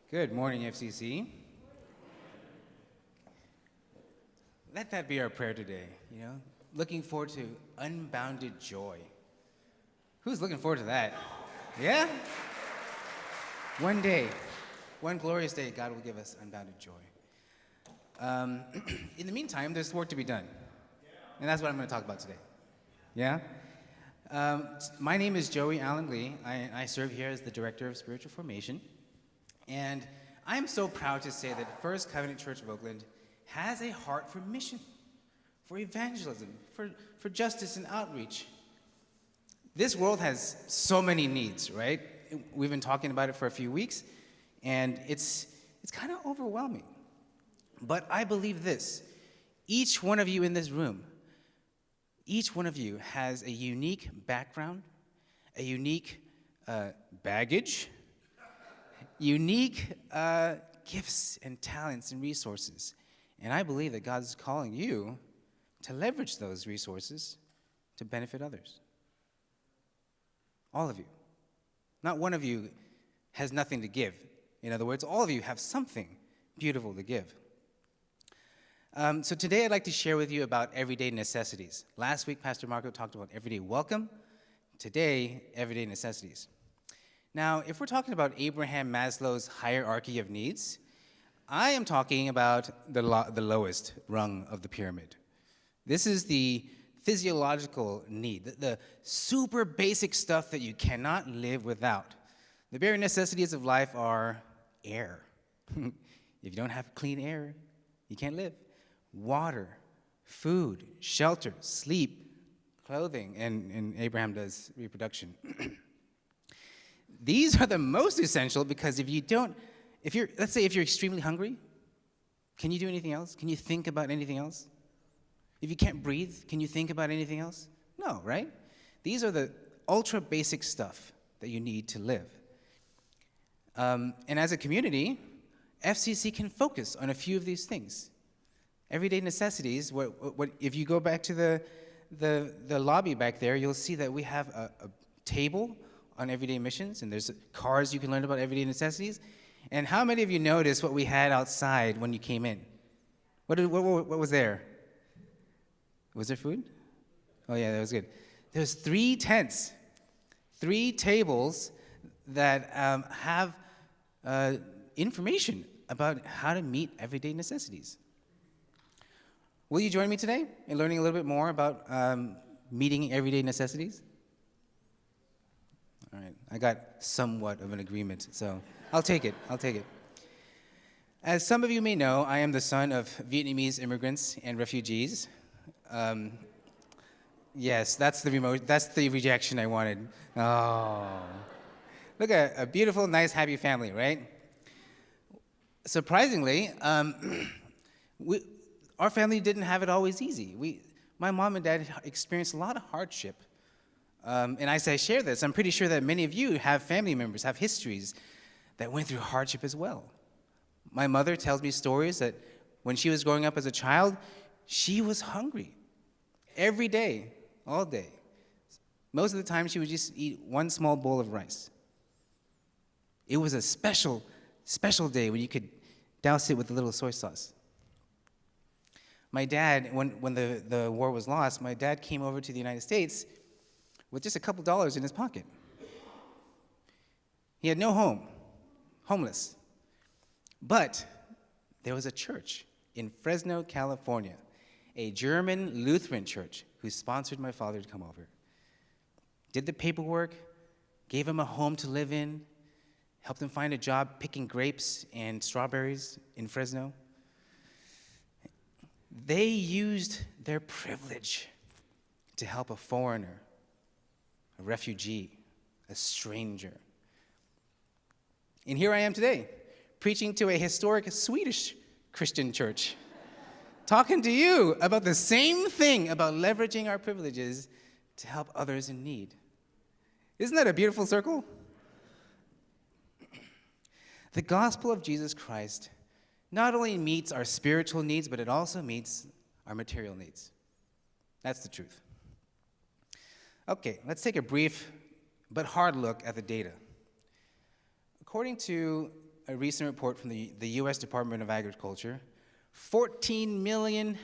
Good morning, FCC. Let that be our prayer today, looking forward to unbounded joy. Who's looking forward to that? Yeah? One day, one glorious day, God will give us unbounded joy. In the meantime, there's work to be done. And that's what I'm going to talk about today. Yeah? My name is Joey Allen Lee. I serve here as the Director of Spiritual Formation. And I'm so proud to say that First Covenant Church of Oakland has a heart for mission, for evangelism, for justice and outreach. This world has so many needs, right? We've been talking about it for a few weeks, and it's kind of overwhelming. But I believe this. Each one of you in this room, each one of you has a unique background, a unique baggage, unique gifts and talents and resources. And I believe that God is calling you to leverage those resources to benefit others. All of you. Not one of you has nothing to give. In other words, all of you have something beautiful to give. So today I'd like to share with you about everyday necessities. Last week, Pastor Marco talked about everyday welcome. Today, everyday necessities. Now, if we're talking about Abraham Maslow's hierarchy of needs, I am talking about the lowest rung of the pyramid. This is the physiological need, the super basic stuff that you cannot live without. The bare necessities of life are air. If you don't have clean air, you can't live. Water, food, shelter, sleep, clothing, and Abraham does reproduction. These are the most essential because let's say if you're extremely hungry, can you do anything else? Can you think about anything else? If you can't breathe, can you think about anything else? No, right? These are the ultra basic stuff that you need to live. And as a community, FCC can focus on a few of these things. Everyday necessities, if you go back to the lobby back there, you'll see that we have a table on everyday missions, and there's cards you can learn about everyday necessities. And how many of you noticed what we had outside when you came in? What was there? Was there food? Oh yeah, that was good. There's 3 tents, 3 tables that have information about how to meet everyday necessities. Will you join me today in learning a little bit more about meeting everyday necessities? All right, I got somewhat of an agreement, so I'll take it. As some of you may know, I am the son of Vietnamese immigrants and refugees. Yes, that's the rejection I wanted. Oh. Look at a beautiful, nice, happy family, right? Surprisingly, our family didn't have it always easy. My mom and dad experienced a lot of hardship. And as I share this, I'm pretty sure that many of you have family members, have histories that went through hardship as well. My mother tells me stories that when she was growing up as a child, she was hungry every day, all day. Most of the time, she would just eat one small bowl of rice. It was a special, special day when you could douse it with a little soy sauce. My dad, when the war was lost, my dad came over to the United States with just a couple dollars in his pocket. He had no home, homeless. But there was a church in Fresno, California, a German Lutheran church who sponsored my father to come over. Did the paperwork, gave him a home to live in, helped him find a job picking grapes and strawberries in Fresno. They used their privilege to help a foreigner, a refugee, a stranger. And here I am today, preaching to a historic Swedish Christian church, talking to you about the same thing, about leveraging our privileges to help others in need. Isn't that a beautiful circle? The gospel of Jesus Christ not only meets our spiritual needs, but it also meets our material needs. That's the truth. Okay, let's take a brief but hard look at the data. According to a recent report from the U.S. Department of Agriculture, 14 million,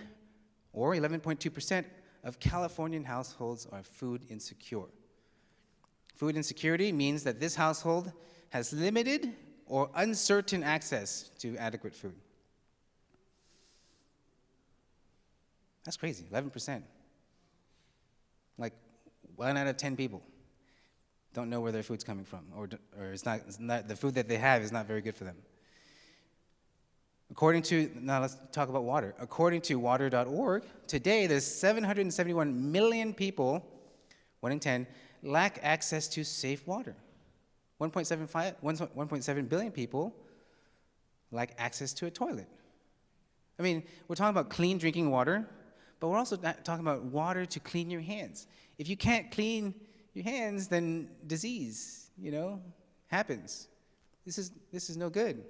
or 11.2%, of Californian households are food insecure. Food insecurity means that this household has limited or uncertain access to adequate food. That's crazy, 11%. Like 1 out of 10 people don't know where their food's coming from, or it's not the food that they have is not very good for them. Now let's talk about water. According to water.org, today there's 771 million people, 1 in 10, lack access to safe water. 1.7 billion people lack access to a toilet. I mean, we're talking about clean drinking water, but we're also talking about water to clean your hands. If you can't clean your hands, then disease, happens. This is no good.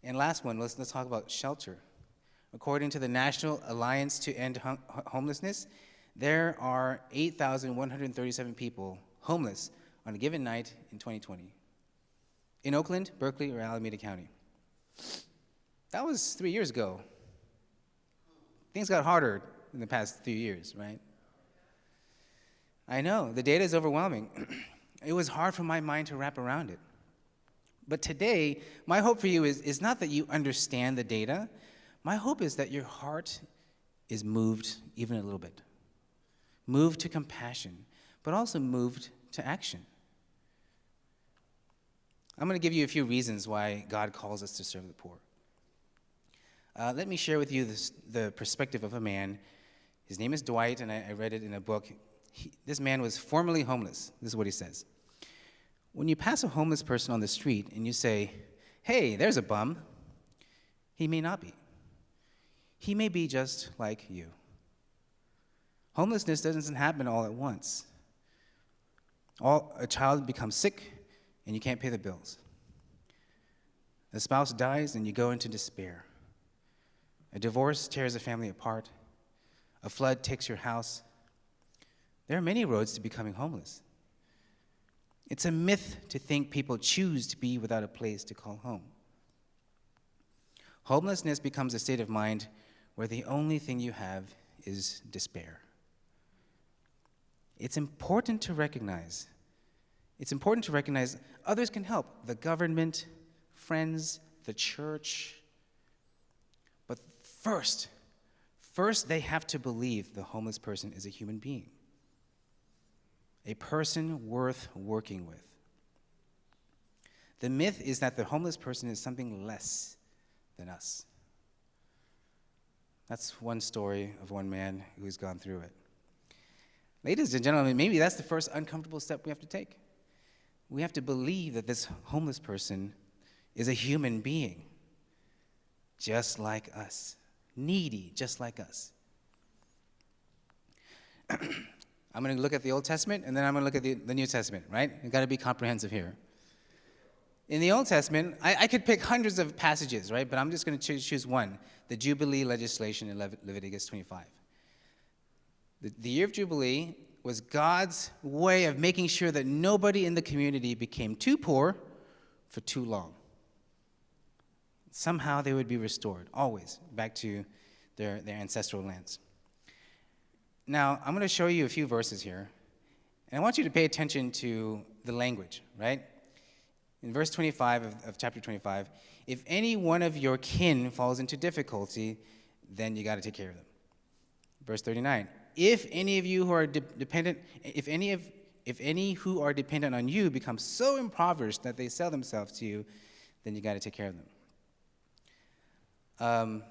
And last one, let's talk about shelter. According to the National Alliance to End Homelessness, there are 8,137 people homeless on a given night in 2020 in Oakland, Berkeley, or Alameda County. That was 3 years ago. Things got harder in the past few years, right? I know, the data is overwhelming. It was hard for my mind to wrap around it. But today, my hope for you is not that you understand the data. My hope is that your heart is moved even a little bit. Moved to compassion, but also moved to action. I'm going to give you a few reasons why God calls us to serve the poor. Let me share with you the perspective of a man. His name is Dwight, and I read it in a book. This man was formerly homeless. This is what he says. When you pass a homeless person on the street and you say, "Hey, there's a bum," he may not be. He may be just like you. Homelessness doesn't happen all at once. A child becomes sick and you can't pay the bills. A spouse dies and you go into despair. A divorce tears a family apart. A flood takes your house. There are many roads to becoming homeless. It's a myth to think people choose to be without a place to call home. Homelessness becomes a state of mind where the only thing you have is despair. It's important to recognize others can help, the government, friends, the church. But first they have to believe the homeless person is a human being, a person worth working with. The myth is that the homeless person is something less than us. That's one story of one man who's gone through it. Ladies and gentlemen, maybe that's the first uncomfortable step we have to take. We have to believe that this homeless person is a human being, just like us, needy, just like us. I'm going to look at the Old Testament, and then I'm going to look at the New Testament, right? You've got to be comprehensive here. In the Old Testament, I could pick hundreds of passages, right? But I'm just going to choose one, the Jubilee legislation in Leviticus 25. The year of Jubilee was God's way of making sure that nobody in the community became too poor for too long. Somehow they would be restored, always, back to their ancestral lands. Now, I'm going to show you a few verses here, and I want you to pay attention to the language, right? In verse 25 of chapter 25, if any one of your kin falls into difficulty, then you got to take care of them. Verse 39, if any of you who are dependent, if any who are dependent on you become so impoverished that they sell themselves to you, then you got to take care of them.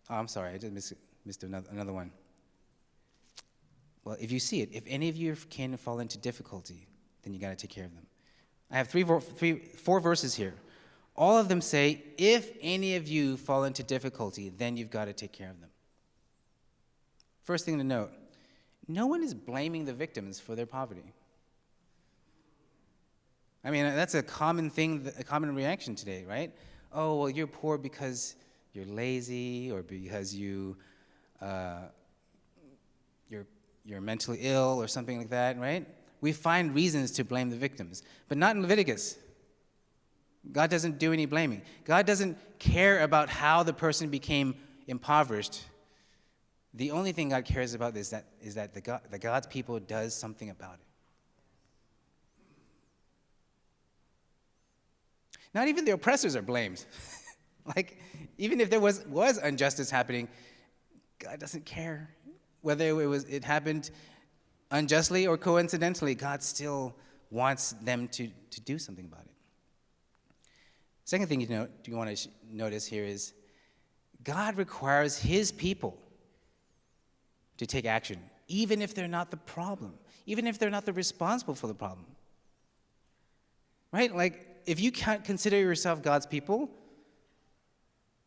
I'm sorry, I just missed another one. Well, if you see it, if any of your kin fall into difficulty, then you got to take care of them. I have four verses here. All of them say, if any of you fall into difficulty, then you've got to take care of them. First thing to note, no one is blaming the victims for their poverty. I mean, that's a common thing, a common reaction today, right? Oh, well, you're poor because you're lazy or because you're mentally ill or something like that, right? We find reasons to blame the victims, but not in Leviticus. God doesn't do any blaming. God doesn't care about how the person became impoverished. The only thing God cares about is that the God's people does something about it. Not even the oppressors are blamed. Like, even if there was injustice happening, God doesn't care whether it happened unjustly or coincidentally. God still wants them to do something about it. Second thing you want to notice here is God requires his people to take action, even if they're not the problem, even if they're not the responsible for the problem. Right? Like, if you can't consider yourself God's people,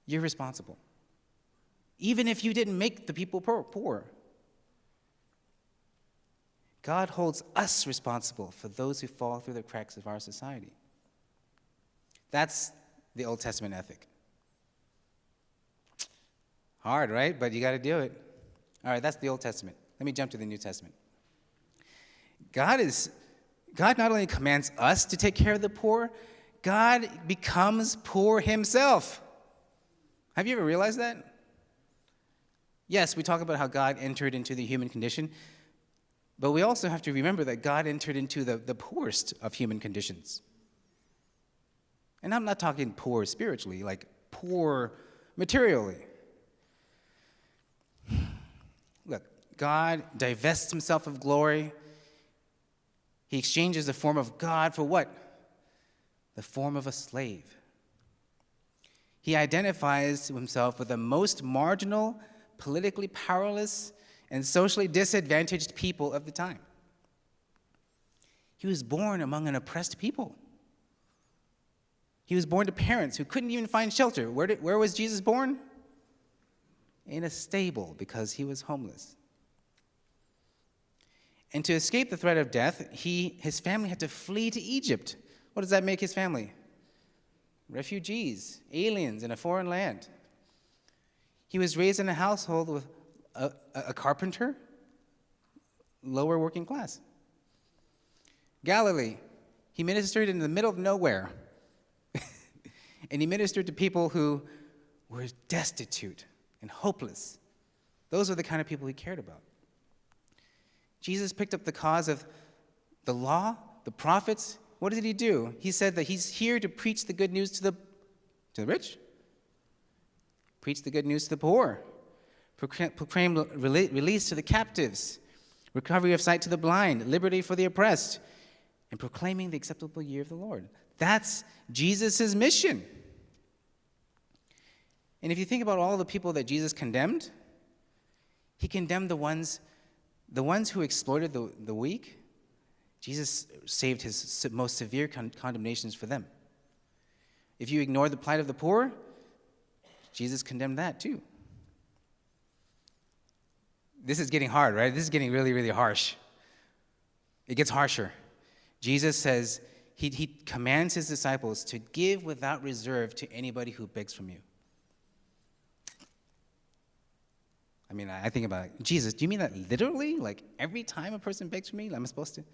you're responsible. Even if you didn't make the people poor. God holds us responsible for those who fall through the cracks of our society. That's the Old Testament ethic. Hard, right? But you got to do it. All right, that's the Old Testament. Let me jump to the New Testament. God not only commands us to take care of the poor, God becomes poor himself. Have you ever realized that? Yes, we talk about how God entered into the human condition, but we also have to remember that God entered into the poorest of human conditions. And I'm not talking poor spiritually, like poor materially. Look, God divests himself of glory. He exchanges the form of God for what? The form of a slave. He identifies himself with the most marginal, politically powerless, and socially disadvantaged people of the time. He was born among an oppressed people. He was born to parents who couldn't even find shelter. Where was Jesus born? In a stable, because he was homeless. And to escape the threat of death, his family had to flee to Egypt. What does that make his family? Refugees, aliens in a foreign land. He was raised in a household with a carpenter, lower working class. Galilee, he ministered in the middle of nowhere. And he ministered to people who were destitute and hopeless. Those were the kind of people he cared about. Jesus picked up the cause of the law, the prophets. What did he do? He said that he's here to preach the good news to the rich, preach the good news to the poor, proclaim release to the captives, recovery of sight to the blind, liberty for the oppressed, and proclaiming the acceptable year of the Lord. That's Jesus' mission. And if you think about all the people that Jesus condemned, he condemned the ones who exploited the weak. Jesus saved his most severe condemnations for them. If you ignore the plight of the poor, Jesus condemned that too. This is getting hard, right? This is getting really, really harsh. It gets harsher. Jesus says he commands his disciples to give without reserve to anybody who begs from you. I mean, I think about it. Jesus, do you mean that literally? Like every time a person begs from me, I'm supposed to?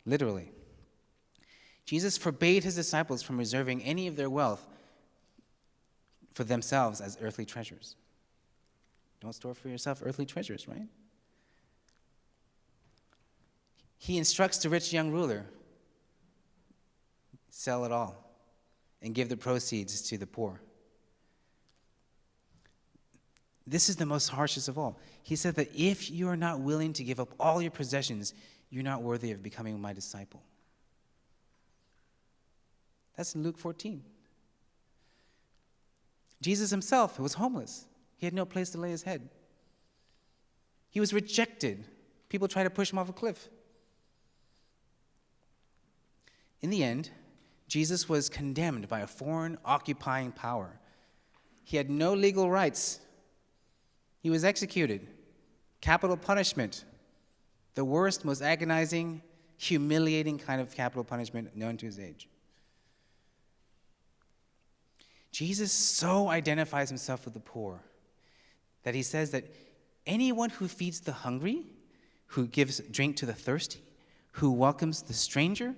Literally. Jesus forbade his disciples from reserving any of their wealth for themselves as earthly treasures. Don't store for yourself earthly treasures, right? He instructs the rich young ruler, sell it all and give the proceeds to the poor. This is the most harshest of all. He said that if you are not willing to give up all your possessions, you're not worthy of becoming my disciple. That's in Luke 14. Jesus himself was homeless. He had no place to lay his head. He was rejected. People tried to push him off a cliff. In the end, Jesus was condemned by a foreign occupying power. He had no legal rights. He was executed. Capital punishment. The worst, most agonizing, humiliating kind of capital punishment known to his age. Jesus so identifies himself with the poor that he says that anyone who feeds the hungry, who gives drink to the thirsty, who welcomes the stranger,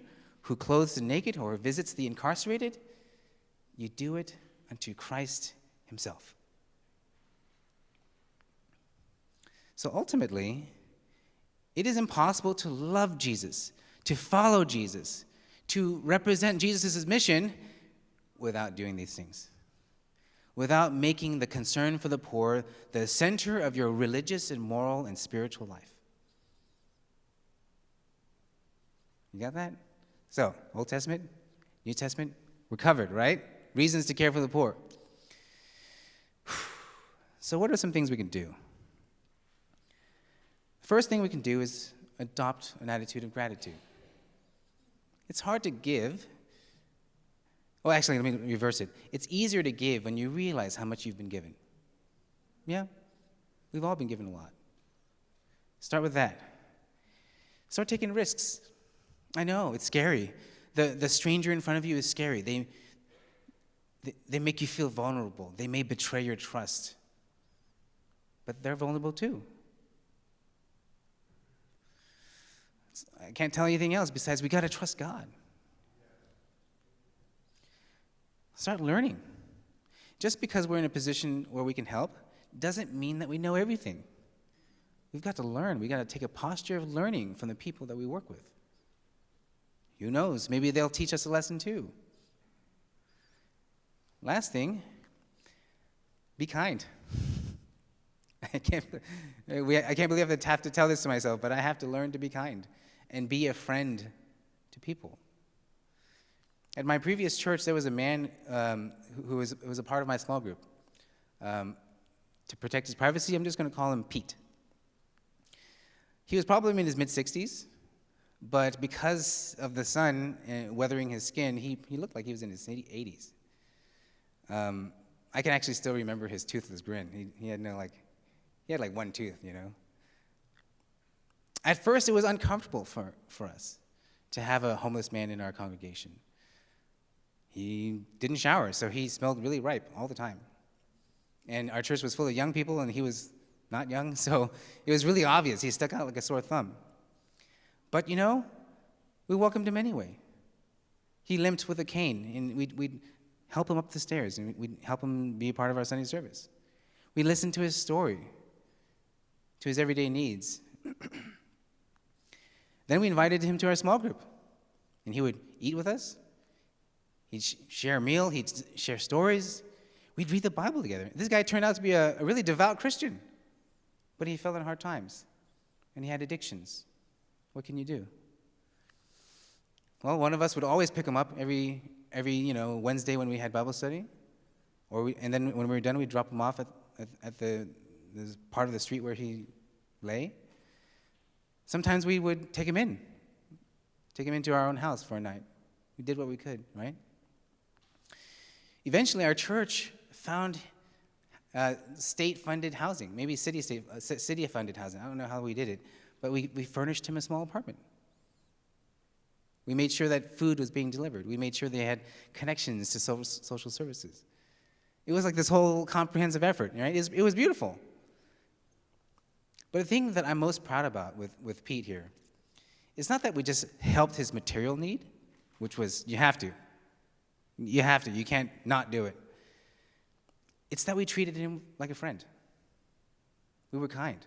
who clothes the naked or visits the incarcerated, you do it unto Christ himself. So ultimately, it is impossible to love Jesus, to follow Jesus, to represent Jesus' mission without doing these things, without making the concern for the poor the center of your religious and moral and spiritual life. You got that? So, Old Testament, New Testament, we're covered, right? Reasons to care for the poor. So what are some things we can do? First thing we can do is adopt an attitude of gratitude. It's hard to give. Oh, actually, let me reverse it. It's easier to give when you realize how much you've been given. Yeah? We've all been given a lot. Start with that. Start taking risks. I know, it's scary. The stranger in front of you is scary. They make you feel vulnerable. They may betray your trust. But they're vulnerable too. I can't tell you anything else besides we got to trust God. Start learning. Just because we're in a position where we can help doesn't mean that we know everything. We've got to learn. We've got to take a posture of learning from the people that we work with. Who knows? Maybe they'll teach us a lesson too. Last thing, be kind. I can't believe I have to tell this to myself, but I have to learn to be kind and be a friend to people. At my previous church, there was a man who was a part of my small group. To protect his privacy, I'm just going to call him Pete. He was probably in his mid-60s, but because of the sun weathering his skin, he looked like he was in his 80s. I can actually still remember his toothless grin. He had like one tooth, you know. At first, it was uncomfortable for us to have a homeless man in our congregation. He didn't shower, so he smelled really ripe all the time. And our church was full of young people, and he was not young, so it was really obvious. He stuck out like a sore thumb. But, you know, we welcomed him anyway. He limped with a cane, and we'd help him up the stairs, and we'd help him be a part of our Sunday service. We listened to his story, to his everyday needs. Then we invited him to our small group, and he would eat with us. He'd share a meal. He'd share stories. We'd read the Bible together. This guy turned out to be a really devout Christian, but he fell in hard times, and he had addictions. What can you do? Well, one of us would always pick him up every Wednesday when we had Bible study, and then when we were done, we'd drop him off at the part of the street where he lay. Sometimes we would take him into our own house for a night. We did what we could, right? Eventually, our church found state-funded housing, maybe city-funded housing. I don't know how we did it, but we furnished him a small apartment. We made sure that food was being delivered. We made sure they had connections to social services. It was like this whole comprehensive effort, right? It was beautiful. But the thing that I'm most proud about with Pete here is not that we just helped his material need, which was, you have to. You can't not do it. It's that we treated him like a friend. We were kind.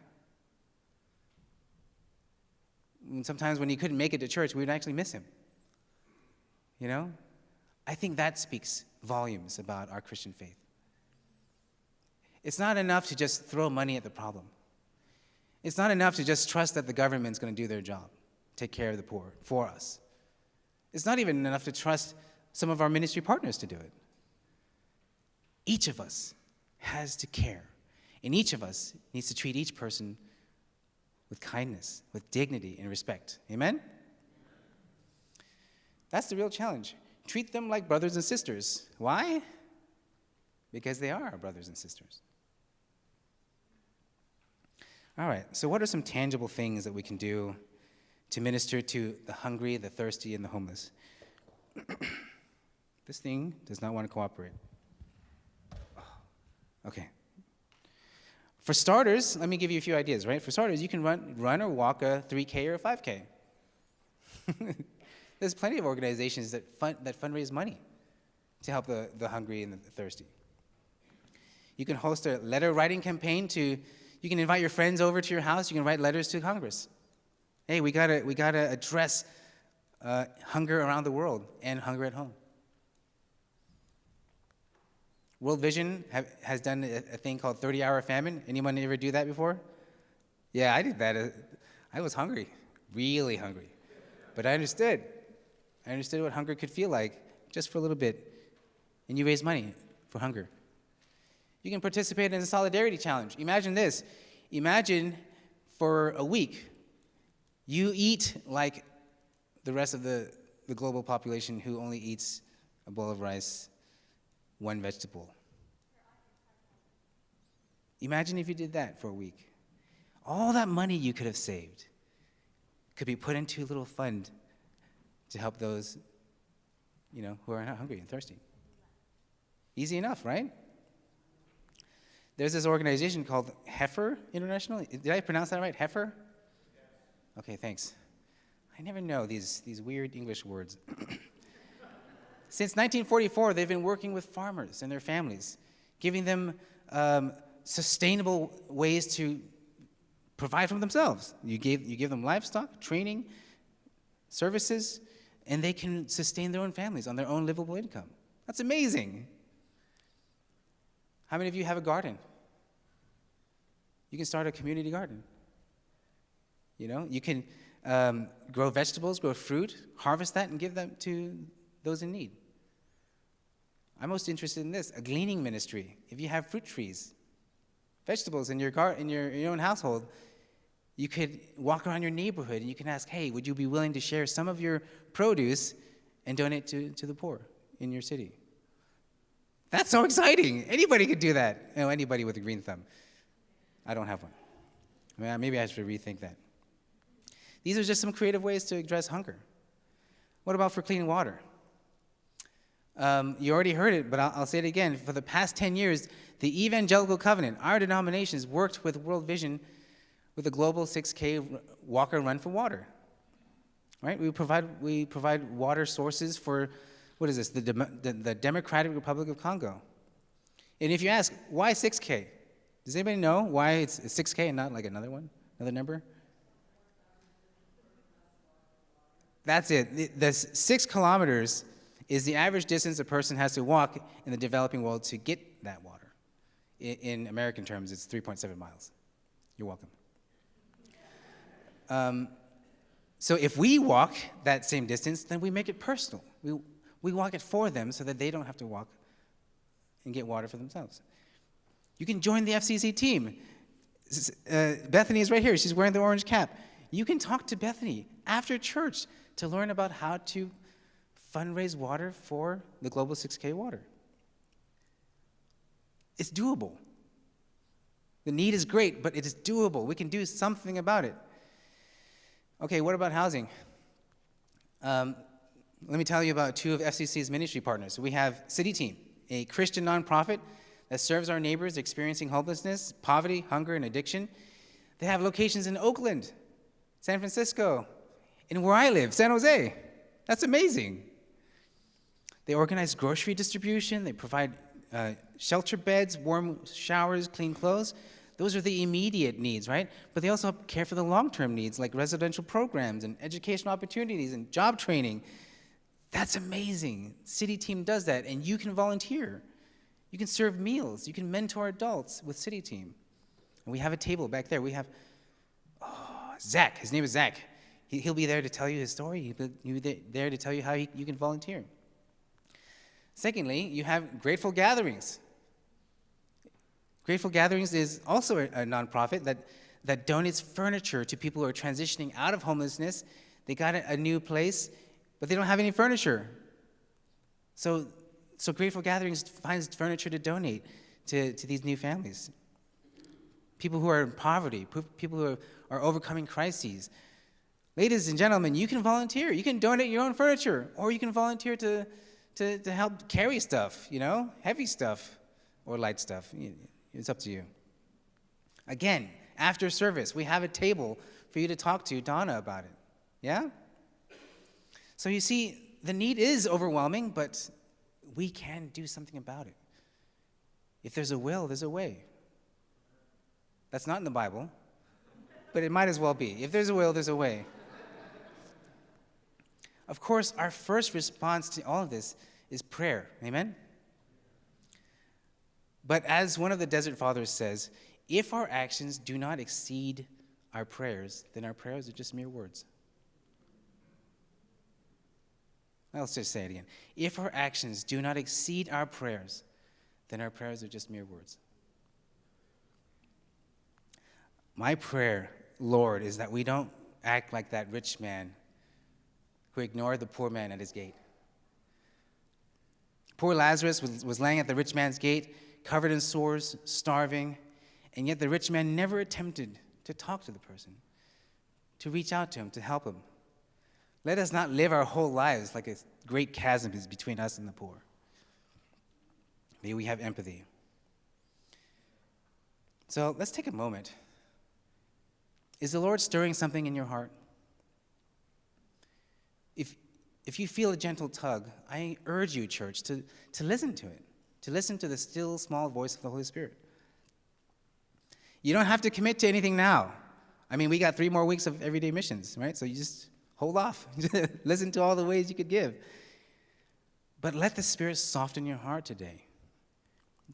And sometimes when he couldn't make it to church, we would actually miss him. You know? I think that speaks volumes about our Christian faith. It's not enough to just throw money at the problem. It's not enough to just trust that the government's going to do their job, take care of the poor for us. It's not even enough to trust some of our ministry partners to do it. Each of us has to care, and each of us needs to treat each person with kindness, with dignity and respect. Amen? That's the real challenge. Treat them like brothers and sisters. Why? Because they are our brothers and sisters. All right, so what are some tangible things that we can do to minister to the hungry, the thirsty, and the homeless? This thing does not want to cooperate. Okay. For starters, let me give you a few ideas, right? For starters, you can run or walk a 3K or a 5K. There's plenty of organizations that fundraise money to help the hungry and the thirsty. You can host a letter writing campaign you can invite your friends over to your house. You can write letters to Congress. Hey, we gotta address hunger around the world and hunger at home. World Vision has done a thing called 30-hour famine. Anyone ever do that before? Yeah, I did that. I was hungry, really hungry. But I understood. I understood what hunger could feel like just for a little bit. And you raise money for hunger. You can participate in a solidarity challenge. Imagine this. Imagine for a week, you eat like the rest of the global population who only eats a bowl of rice, one vegetable. Imagine if you did that for a week. All that money you could have saved could be put into a little fund to help those, who are hungry and thirsty. Easy enough, right? There's this organization called Heifer International. Did I pronounce that right? Heifer? Okay, thanks. I never know these weird English words. Since 1944, they've been working with farmers and their families, giving them sustainable ways to provide for themselves. You give them livestock, training, services, and they can sustain their own families on their own livable income. That's amazing. How many of you have a garden? You can start a community garden. You can grow vegetables, grow fruit, harvest that, and give them to those in need. I'm most interested in this, a gleaning ministry. If you have fruit trees, vegetables in your own household, you could walk around your neighborhood and you can ask, hey, would you be willing to share some of your produce and donate to the poor in your city? That's so exciting. Anybody could do that. Anybody with a green thumb. I don't have one. Maybe I should rethink that. These are just some creative ways to address hunger. What about for clean water? You already heard it, but I'll say it again. For the past 10 years, the Evangelical Covenant, our denomination, has worked with World Vision with the Global 6K Walker Run for Water. Right? We provide water sources for, what is this, the Democratic Republic of Congo. And if you ask, why 6K? Does anybody know why it's 6K and not like another number? That's it. The 6 kilometers is the average distance a person has to walk in the developing world to get that water. In American terms, it's 3.7 miles. You're welcome. So if we walk that same distance, then we make it personal. We walk it for them so that they don't have to walk and get water for themselves. You can join the FCC team. Bethany is right here. She's wearing the orange cap. You can talk to Bethany after church to learn about how to fundraise water for the Global 6K water. It's doable. The need is great, but it is doable. We can do something about it. Okay, what about housing? Let me tell you about 2 of FCC's ministry partners. We have City Team, a Christian nonprofit that serves our neighbors experiencing homelessness, poverty, hunger, and addiction. They have locations in Oakland, San Francisco, and where I live, San Jose. That's amazing. They organize grocery distribution. They provide shelter beds, warm showers, clean clothes. Those are the immediate needs, right? But they also care for the long-term needs, like residential programs and educational opportunities and job training. That's amazing. City Team does that, and you can volunteer. You can serve meals. You can mentor adults with City Team. And we have a table back there. We have Zach. His name is Zach. He'll be there to tell you his story. He'll be there to tell you how you can volunteer. Secondly, you have Grateful Gatherings. Grateful Gatherings is also a nonprofit that donates furniture to people who are transitioning out of homelessness. They got a new place, but they don't have any furniture. So Grateful Gatherings finds furniture to donate to these new families. People who are in poverty, people who are overcoming crises. Ladies and gentlemen, you can volunteer. You can donate your own furniture, or you can volunteer to help carry stuff, heavy stuff or light stuff. It's up to you. Again, after service, we have a table for you to talk to Donna about it. Yeah? So you see, the need is overwhelming, but we can do something about it. If there's a will, there's a way. That's not in the Bible, but it might as well be. If there's a will, there's a way. Of course, our first response to all of this is prayer. Amen? But as one of the Desert Fathers says, if our actions do not exceed our prayers, then our prayers are just mere words. Let's just say it again. If our actions do not exceed our prayers, then our prayers are just mere words. My prayer, Lord, is that we don't act like that rich man who ignored the poor man at his gate. Poor Lazarus was laying at the rich man's gate, covered in sores, starving, and yet the rich man never attempted to talk to the person, to reach out to him, to help him. Let us not live our whole lives like a great chasm is between us and the poor. May we have empathy. So let's take a moment. Is the Lord stirring something in your heart? If you feel a gentle tug, I urge you, church, to listen to it, to listen to the still, small voice of the Holy Spirit. You don't have to commit to anything now. I mean, we got 3 more weeks of everyday missions, right? So you just hold off. Listen to all the ways you could give. But let the Spirit soften your heart today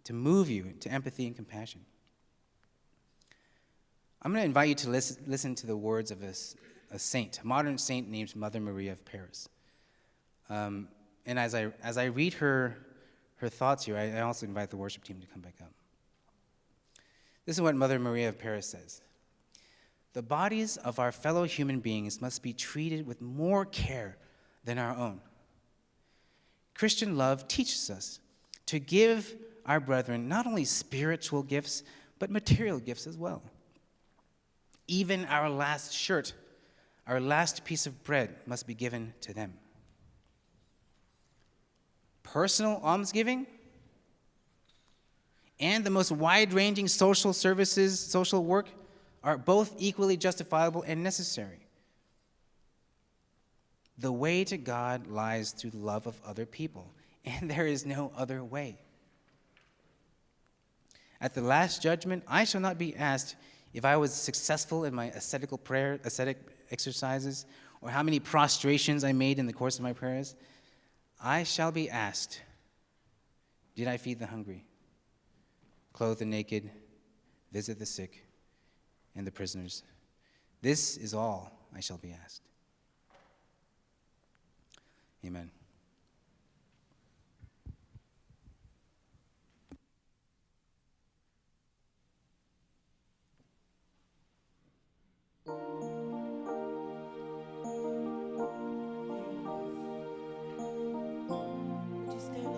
to move you to empathy and compassion. I'm going to invite you to listen to the words of a saint, a modern saint named Mother Maria of Paris. And as I read her thoughts here, I also invite the worship team to come back up. This is what Mother Maria of Paris says. The bodies of our fellow human beings must be treated with more care than our own. Christian love teaches us to give our brethren not only spiritual gifts, but material gifts as well. Even our last shirt, our last piece of bread must be given to them. Personal almsgiving and the most wide-ranging social services, social work, are both equally justifiable and necessary. The way to God lies through the love of other people, and there is no other way. At the last judgment, I shall not be asked if I was successful in my ascetic exercises, or how many prostrations I made in the course of my prayers. I shall be asked, did I feed the hungry, clothe the naked, visit the sick, and the prisoners? This is all I shall be asked. Amen.